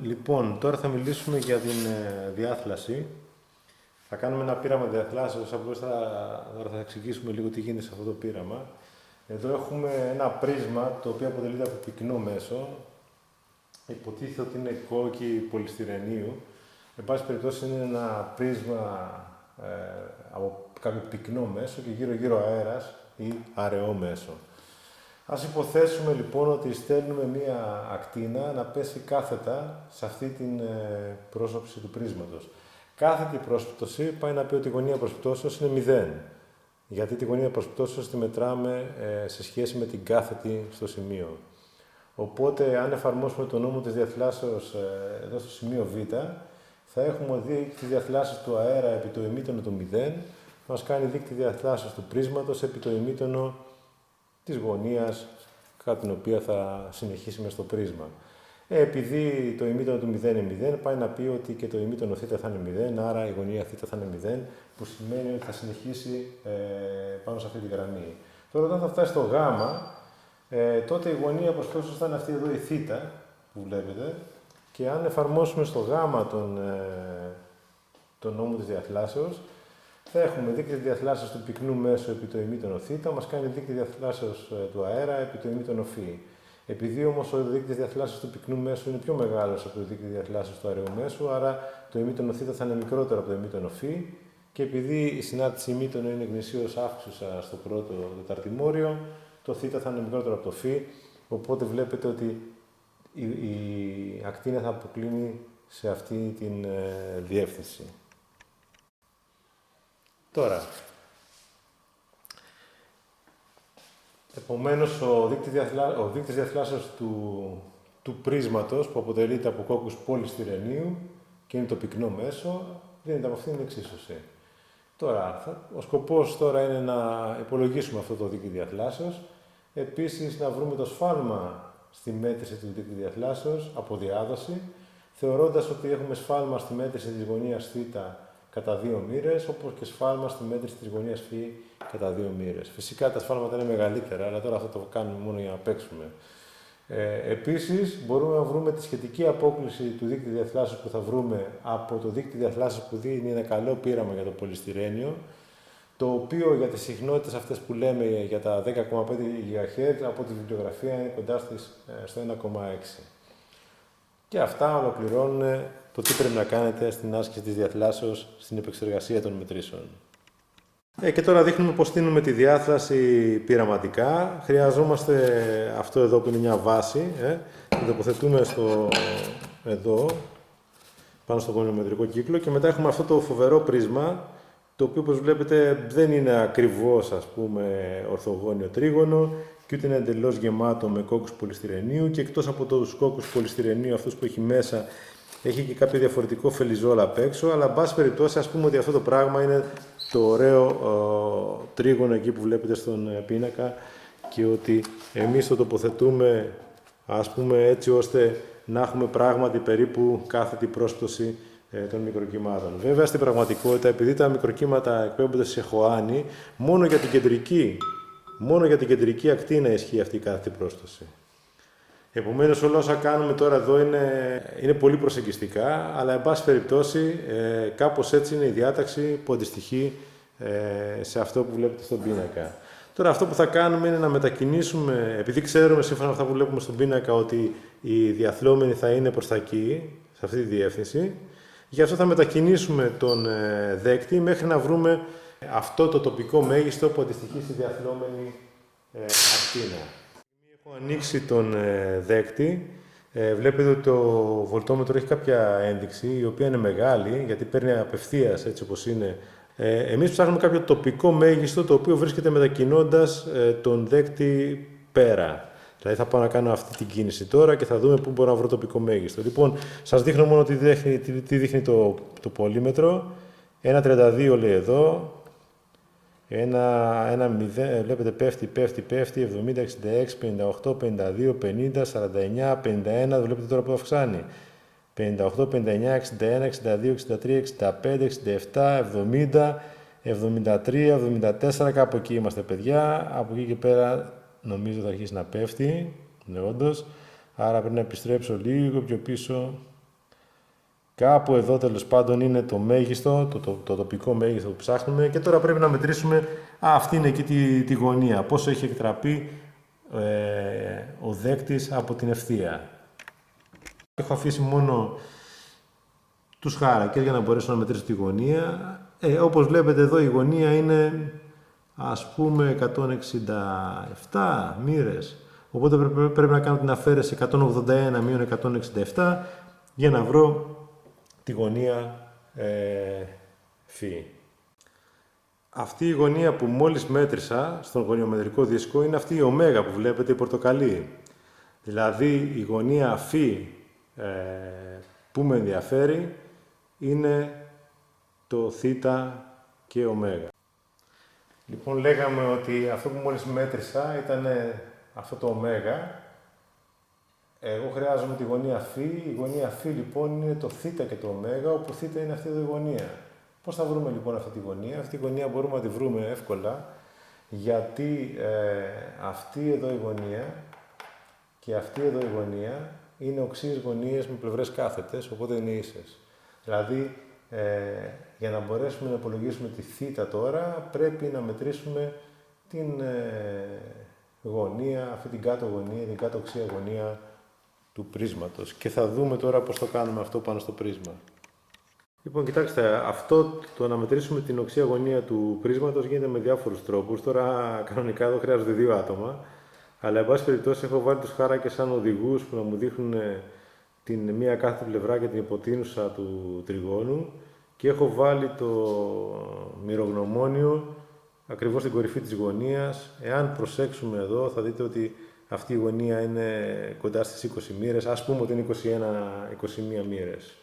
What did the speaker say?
Λοιπόν, τώρα θα μιλήσουμε για την διάθλαση. Θα κάνουμε ένα πείραμα διαθλάσεως, απλώς τώρα θα εξηγήσουμε λίγο τι γίνεται σε αυτό το πείραμα. Εδώ έχουμε ένα πρίσμα το οποίο αποτελείται από πυκνό μέσο. Υποτίθεται ότι είναι κόκκι πολυστυρενίου. Εν πάση περιπτώσει είναι ένα πρίσμα από κάποιο πυκνό μέσο και γύρω-γύρω αέρας ή αραιό μέσο. Ας υποθέσουμε λοιπόν ότι στέλνουμε μία ακτίνα να πέσει κάθετα σε αυτή την πρόσωψη του πρίσματος. Κάθετη πρόσπτωση πάει να πει ότι η γωνία προσπτώσεως είναι 0. Γιατί τη γωνία προσπτώσεως τη μετράμε σε σχέση με την κάθετη στο σημείο. Οπότε, αν εφαρμόσουμε τον νόμο της διαθλάσεως εδώ στο σημείο Β, θα έχουμε δείκτη διαθλάσεως του αέρα επί το ημίτονο του 0, μας κάνει δείκτη διαθλάσεως του πρίσματος επί το ημίτονο της γωνίας, κατά την οποία θα συνεχίσει μες στο πρίσμα. Επειδή το ημίτονο του 0 είναι 0, πάει να πει ότι και το ημίτονο θ θα είναι 0, άρα η γωνία θ θα είναι 0, που σημαίνει ότι θα συνεχίσει πάνω σε αυτή τη γραμμή. Τώρα, όταν θα φτάσει στο γ, τότε η γωνία προσπτώσεως θα είναι αυτή εδώ η θ, που βλέπετε, και αν εφαρμόσουμε στο γ τον νόμο της διαθλάσεως, θα έχουμε δείκτη διαθλάσεως του πυκνού μέσου επί το ημίτονο θ, μας κάνει δείκτη διαθλάσεως του αέρα επί το ημίτονο φ. Επειδή όμως ο δείκτης διαθλάσεως του πυκνού μέσου είναι πιο μεγάλος από το δείκτη διαθλάσεως του αραιού μέσου, άρα το ημίτονο θ θα είναι μικρότερο από το ημίτονο φ, και επειδή η συνάρτηση ημίτονο είναι γνησίως αύξουσα στο πρώτο τεταρτημόριο, το θ θα είναι μικρότερο από το φ, οπότε βλέπετε ότι η ακτίνα θα αποκλίνει σε αυτή την διεύθυνση. Τώρα, επομένως, ο δείκτης διαθλάσεως του πρίσματος, που αποτελείται από κόκκους πολυστυρενίου και είναι το πυκνό μέσο, δίνεται από αυτήν την εξίσωση. Τώρα, ο σκοπός τώρα είναι να υπολογίσουμε αυτό το δείκτη διαθλάσεως, επίσης να βρούμε το σφάλμα στη μέτρηση του δείκτη διαθλάσεως από διάδοση, θεωρώντας ότι έχουμε σφάλμα στη μέτρηση της γωνίας θ κατά 2 μοίρες, όπως και σφάλμα στη μέτρηση της γωνίας φ κατά 2 μοίρες. Φυσικά τα σφάλματα είναι μεγαλύτερα, αλλά τώρα αυτό το κάνουμε μόνο για να παίξουμε. Επίσης, μπορούμε να βρούμε τη σχετική απόκλιση του δείκτη διαθλάσεως που θα βρούμε από το δείκτη διαθλάσεως που δίνει ένα καλό πείραμα για το πολυστυρένιο, το οποίο για τις συχνότητες αυτές που λέμε για τα 10,5 GHz από τη βιβλιογραφία είναι κοντά στο 1,6. Και αυτά ολοκληρώνουν το τι πρέπει να κάνετε στην άσκηση της διαθλάσεως στην επεξεργασία των μετρήσεων. Και τώρα δείχνουμε πώς στείνουμε τη διάθλαση πειραματικά. Χρειαζόμαστε αυτό εδώ που είναι μια βάση. Το τοποθετούμε εδώ, πάνω στο γωνιομετρικό κύκλο, και μετά έχουμε αυτό το φοβερό πρίσμα, το οποίο, όπως βλέπετε, δεν είναι ακριβώς, ας πούμε, ορθογώνιο τρίγωνο και ούτε είναι εντελώς γεμάτο με κόκκους πολυστυρενίου, και εκτός από τους κόκκους πολυστυρενίου, αυτούς που έχει μέσα, έχει και κάποιο διαφορετικό φελιζόλ απ' έξω, αλλά εν πάση περιπτώσει, ας πούμε ότι αυτό το πράγμα είναι το ωραίο τρίγωνο εκεί που βλέπετε στον πίνακα, και ότι εμείς το τοποθετούμε, ας πούμε, έτσι ώστε να έχουμε πράγματι περίπου κάθετη πρόσπτωση των μικροκυμάτων. Βέβαια, στην πραγματικότητα, επειδή τα μικροκύματα εκπέμπονται σε χωάνι, μόνο για την κεντρική ακτίνα ισχύει αυτή η κάθετη πρόσπτωση. Επομένως, όλα όσα κάνουμε τώρα εδώ είναι πολύ προσεγγιστικά, αλλά εν πάση περιπτώσει κάπως έτσι είναι η διάταξη που αντιστοιχεί σε αυτό που βλέπετε στον πίνακα. Τώρα, αυτό που θα κάνουμε είναι να μετακινήσουμε, επειδή ξέρουμε σύμφωνα με αυτά που βλέπουμε στον πίνακα ότι η διαθλόμενη θα είναι προς τα εκεί, σε αυτή τη διεύθυνση, γι' αυτό θα μετακινήσουμε τον δέκτη μέχρι να βρούμε αυτό το τοπικό μέγιστο που αντιστοιχεί στη διαθλόμενη ακτίνα. Έχω ανοίξει τον δέκτη. Βλέπετε ότι το βολτόμετρο έχει κάποια ένδειξη, η οποία είναι μεγάλη, γιατί παίρνει απευθείας έτσι όπως είναι. Εμείς ψάχνουμε κάποιο τοπικό μέγιστο, το οποίο βρίσκεται μετακινώντας τον δέκτη πέρα. Δηλαδή θα πάω να κάνω αυτή την κίνηση τώρα και θα δούμε πού μπορώ να βρω τοπικό μέγιστο. Λοιπόν, σας δείχνω μόνο τι δείχνει το πολύμετρο. 1,32 λέει εδώ. 1,0, βλέπετε πέφτει, 70, 66, 58, 52, 50, 49, 51, βλέπετε τώρα που αυξάνει. 58, 59, 61, 62, 63, 65, 67, 70, 73, 74, κάπου εκεί είμαστε, παιδιά. Από εκεί και πέρα νομίζω θα αρχίσει να πέφτει, ναι, όντως. Άρα πρέπει να επιστρέψω λίγο πιο πίσω Κάπου εδώ τέλος πάντων είναι το μέγιστο, το τοπικό μέγιστο που ψάχνουμε και τώρα πρέπει να μετρήσουμε αυτή είναι εκεί τη γωνία, πόσο έχει εκτραπεί ο δέκτης από την ευθεία. Έχω αφήσει μόνο τους χάρακες για να μπορέσω να μετρήσω τη γωνία. Όπως βλέπετε εδώ η γωνία είναι ας πούμε 167 μοίρες. Οπότε πρέπει να κάνω την αφαίρεση 181 μείον 167 για να βρω τη γωνία φ. Αυτή η γωνία που μόλις μέτρησα στον γωνιομετρικό δίσκο είναι αυτή η ω που βλέπετε, η πορτοκαλί. Δηλαδή η γωνία φ που με ενδιαφέρει είναι το θ και ω. Λοιπόν, λέγαμε ότι αυτό που μόλις μέτρησα ήταν αυτό το ω. Εγώ χρειάζομαι τη γωνία φ. Η γωνία φ λοιπόν είναι το θ και το ω, όπου θ είναι αυτή εδώ η γωνία. Πώς θα βρούμε λοιπόν αυτή τη γωνία? Αυτή τη γωνία μπορούμε να τη βρούμε εύκολα, γιατί αυτή εδώ η γωνία και αυτή εδώ η γωνία είναι οξύες γωνίες με πλευρές κάθετες, οπότε είναι ίσες. Δηλαδή, για να μπορέσουμε να υπολογίσουμε τη θ τώρα, πρέπει να μετρήσουμε την γωνία, αυτή την κάτω γωνία, την κάτω οξία γωνία του πρίσματος. Και θα δούμε τώρα πώς το κάνουμε αυτό πάνω στο πρίσμα. Λοιπόν, κοιτάξτε, αυτό το να μετρήσουμε την οξία γωνία του πρίσματος γίνεται με διάφορους τρόπους. Τώρα, κανονικά εδώ χρειάζονται 2 άτομα. Αλλά, εν πάση περιπτώσει, έχω βάλει τους χάρακες σαν οδηγούς που να μου δείχνουν την μία κάθε πλευρά και την υποτείνουσα του τριγώνου. Και έχω βάλει το μοιρογνωμόνιο ακριβώς στην κορυφή της γωνίας. Εάν προσέξουμε εδώ, θα δείτε ότι αυτή η γωνία είναι κοντά στις 20 μοίρες. Ας πούμε ότι είναι 21 μοίρες.